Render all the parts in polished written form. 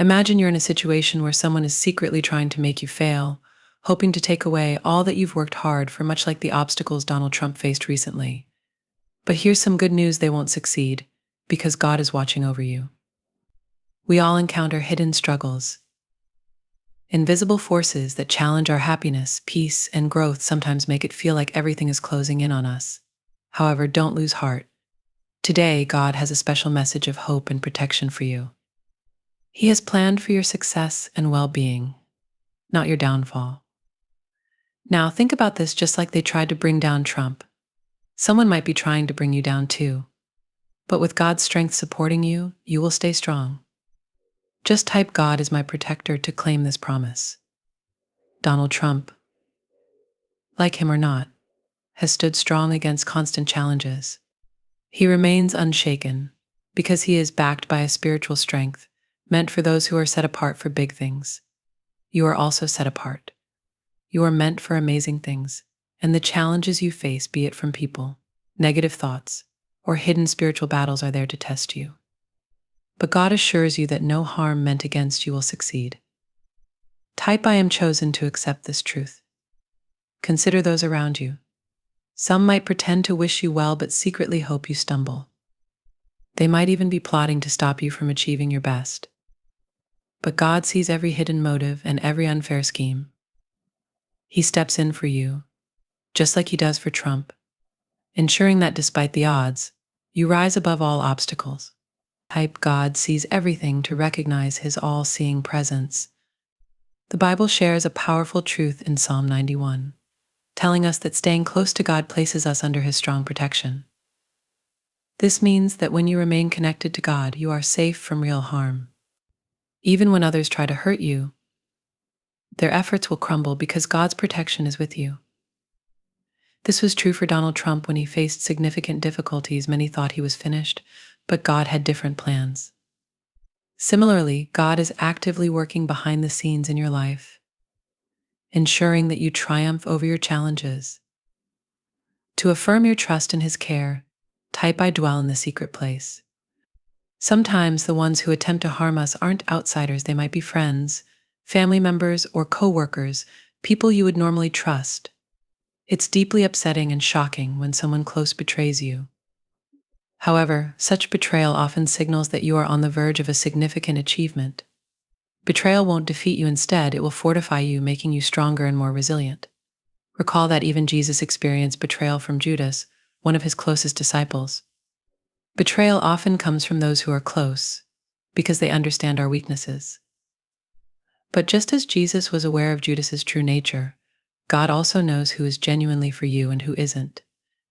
Imagine you're in a situation where someone is secretly trying to make you fail, hoping to take away all that you've worked hard for, much like the obstacles Donald Trump faced recently. But here's some good news: they won't succeed, because God is watching over you. We all encounter hidden struggles, invisible forces that challenge our happiness, peace, and growth. Sometimes make it feel like everything is closing in on us. However, don't lose heart. Today, God has a special message of hope and protection for you. He has planned for your success and well-being, not your downfall. Now, think about this: just like they tried to bring down Trump, someone might be trying to bring you down too. But with God's strength supporting you, you will stay strong. Just type "God is my protector" to claim this promise. Donald Trump, like him or not, has stood strong against constant challenges. He remains unshaken because he is backed by a spiritual strength meant for those who are set apart for big things. You are also set apart. You are meant for amazing things, and the challenges you face, be it from people, negative thoughts, or hidden spiritual battles, are there to test you. But God assures you that no harm meant against you will succeed. Type "I am chosen" to accept this truth. Consider those around you. Some might pretend to wish you well but secretly hope you stumble. They might even be plotting to stop you from achieving your best. But God sees every hidden motive and every unfair scheme. He steps in for you, just like he does for Trump, ensuring that despite the odds, you rise above all obstacles. Type "God sees everything" to recognize his all-seeing presence. The Bible shares a powerful truth in Psalm 91, telling us that staying close to God places us under his strong protection. This means that when you remain connected to God, you are safe from real harm. Even when others try to hurt you, their efforts will crumble because God's protection is with you. This was true for Donald Trump when he faced significant difficulties. Many thought he was finished, but God had different plans. Similarly, God is actively working behind the scenes in your life, ensuring that you triumph over your challenges. To affirm your trust in his care, type "I dwell in the secret place." Sometimes the ones who attempt to harm us aren't outsiders. They might be friends, family members, or co-workers, people you would normally trust. It's deeply upsetting and shocking when someone close betrays you. However, such betrayal often signals that you are on the verge of a significant achievement. Betrayal won't defeat you. Instead, it will fortify you, making you stronger and more resilient. Recall that even Jesus experienced betrayal from Judas, one of his closest disciples. Betrayal often comes from those who are close, because they understand our weaknesses. But just as Jesus was aware of Judas's true nature, God also knows who is genuinely for you and who isn't.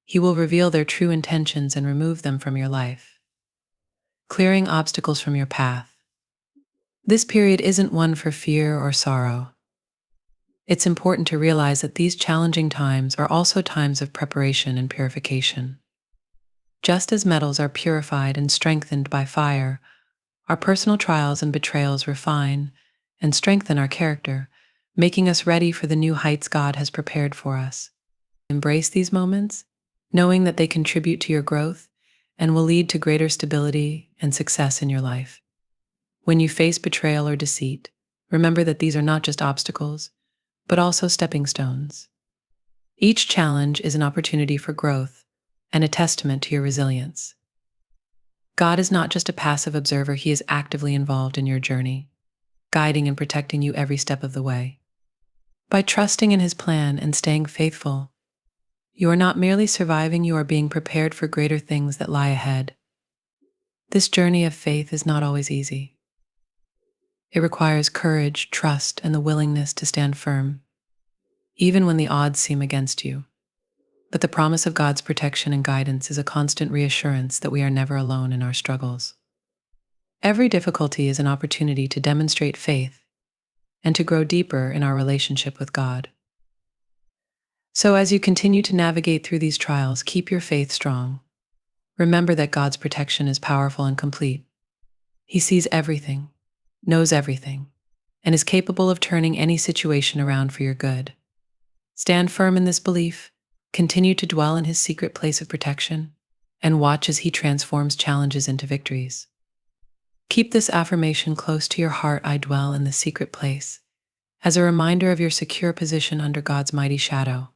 He will reveal their true intentions and remove them from your life, clearing obstacles from your path. This period isn't one for fear or sorrow. It's important to realize that these challenging times are also times of preparation and purification. Just as metals are purified and strengthened by fire, our personal trials and betrayals refine and strengthen our character, making us ready for the new heights God has prepared for us. Embrace these moments, knowing that they contribute to your growth and will lead to greater stability and success in your life. When you face betrayal or deceit, remember that these are not just obstacles, but also stepping stones. Each challenge is an opportunity for growth and a testament to your resilience. God is not just a passive observer. He is actively involved in your journey, guiding and protecting you every step of the way. By trusting in his plan and staying faithful, you are not merely surviving, you are being prepared for greater things that lie ahead. This journey of faith is not always easy. It requires courage, trust, and the willingness to stand firm, even when the odds seem against you. But the promise of God's protection and guidance is a constant reassurance that we are never alone in our struggles. Every difficulty is an opportunity to demonstrate faith and to grow deeper in our relationship with God. So as you continue to navigate through these trials, keep your faith strong. Remember that God's protection is powerful and complete. He sees everything, knows everything, and is capable of turning any situation around for your good. Stand firm in this belief, continue to dwell in his secret place of protection, and watch as he transforms challenges into victories. Keep this affirmation close to your heart. I dwell in the secret place, as a reminder of your secure position under God's mighty shadow.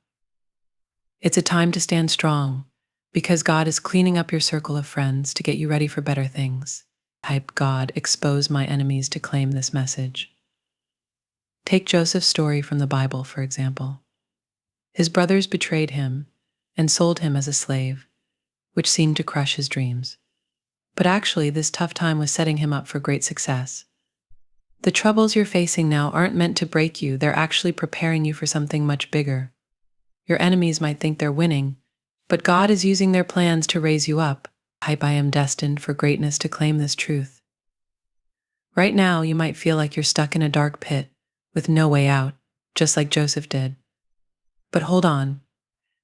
It's a time to stand strong, because God is cleaning up your circle of friends to get you ready for better things. Type God, expose my enemies to claim this message. Take Joseph's story from the Bible, for example. His brothers betrayed him and sold him as a slave, which seemed to crush his dreams. But actually, this tough time was setting him up for great success. The troubles you're facing now aren't meant to break you, they're actually preparing you for something much bigger. Your enemies might think they're winning, but God is using their plans to raise you up. I am destined for greatness to claim this truth. Right now, you might feel like you're stuck in a dark pit with no way out, just like Joseph did. But hold on,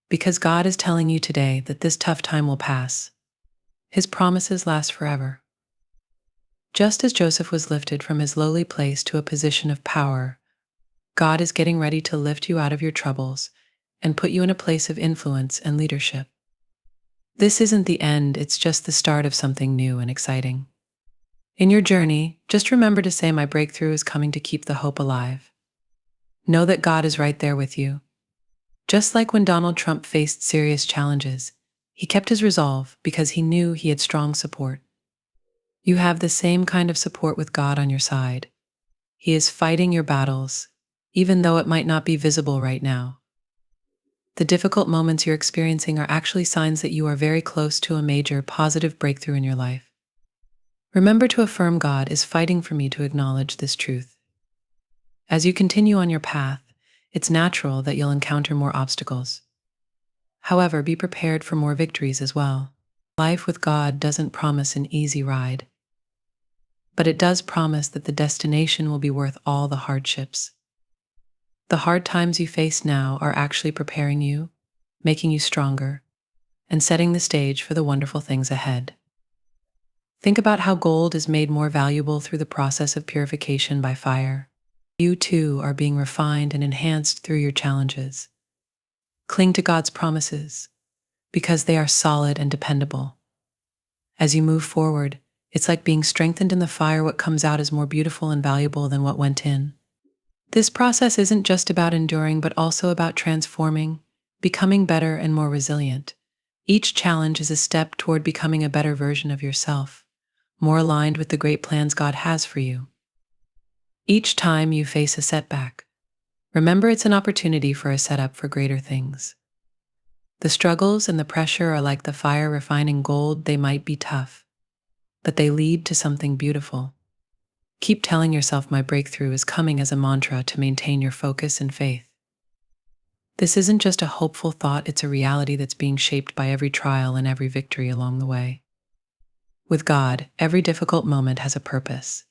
because God is telling you today that this tough time will pass. His promises last forever. Just as Joseph was lifted from his lowly place to a position of power, God is getting ready to lift you out of your troubles and put you in a place of influence and leadership. This isn't the end, it's just the start of something new and exciting. In your journey, just remember to say, my breakthrough is coming, to keep the hope alive. Know that God is right there with you. Just like when Donald Trump faced serious challenges, he kept his resolve because he knew he had strong support. You have the same kind of support with God on your side. He is fighting your battles, even though it might not be visible right now. The difficult moments you're experiencing are actually signs that you are very close to a major positive breakthrough in your life. Remember to affirm, God is fighting for me, to acknowledge this truth. As you continue on your path, it's natural that you'll encounter more obstacles. However, be prepared for more victories as well. Life with God doesn't promise an easy ride, but it does promise that the destination will be worth all the hardships. The hard times you face now are actually preparing you, making you stronger, and setting the stage for the wonderful things ahead. Think about how gold is made more valuable through the process of purification by fire. You too are being refined and enhanced through your challenges. Cling to God's promises, because they are solid and dependable. As you move forward, it's like being strengthened in the fire. What comes out is more beautiful and valuable than what went in. This process isn't just about enduring, but also about transforming, becoming better and more resilient. Each challenge is a step toward becoming a better version of yourself, more aligned with the great plans God has for you. Each time you face a setback, remember it's an opportunity for a setup for greater things. The struggles and the pressure are like the fire refining gold. They might be tough, but they lead to something beautiful. Keep telling yourself, my breakthrough is coming, as a mantra to maintain your focus and faith. This isn't just a hopeful thought, it's a reality that's being shaped by every trial and every victory along the way. With God, every difficult moment has a purpose.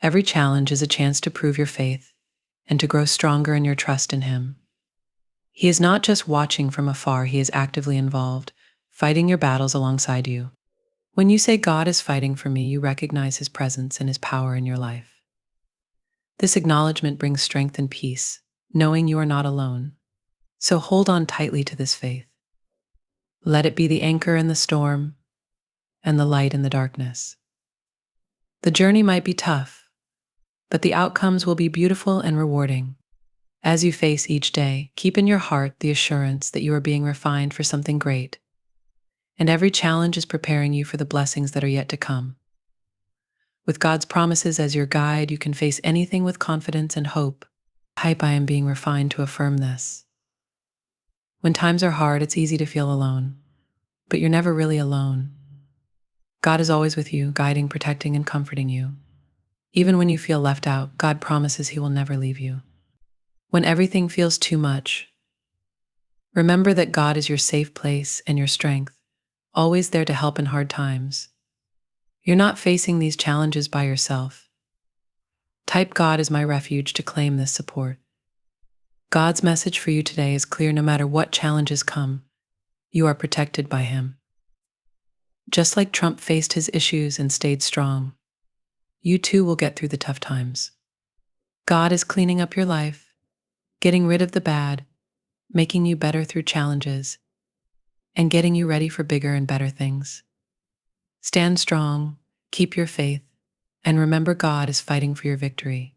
Every challenge is a chance to prove your faith and to grow stronger in your trust in Him. He is not just watching from afar, He is actively involved, fighting your battles alongside you. When you say, God is fighting for me, you recognize His presence and His power in your life. This acknowledgement brings strength and peace, knowing you are not alone. So hold on tightly to this faith. Let it be the anchor in the storm and the light in the darkness. The journey might be tough, but the outcomes will be beautiful and rewarding. As you face each day, keep in your heart the assurance that you are being refined for something great, and every challenge is preparing you for the blessings that are yet to come. With God's promises as your guide, you can face anything with confidence and hope. I am being refined to affirm this. When times are hard, it's easy to feel alone, but you're never really alone. God is always with you, guiding, protecting, and comforting you. Even when you feel left out, God promises He will never leave you. When everything feels too much, remember that God is your safe place and your strength, always there to help in hard times. You're not facing these challenges by yourself. Type God is my refuge to claim this support. God's message for you today is clear: no matter what challenges come, you are protected by Him. Just like Trump faced his issues and stayed strong, you too will get through the tough times. God is cleaning up your life, getting rid of the bad, making you better through challenges, and getting you ready for bigger and better things. Stand strong, Keep your faith, and remember God is fighting for your victory.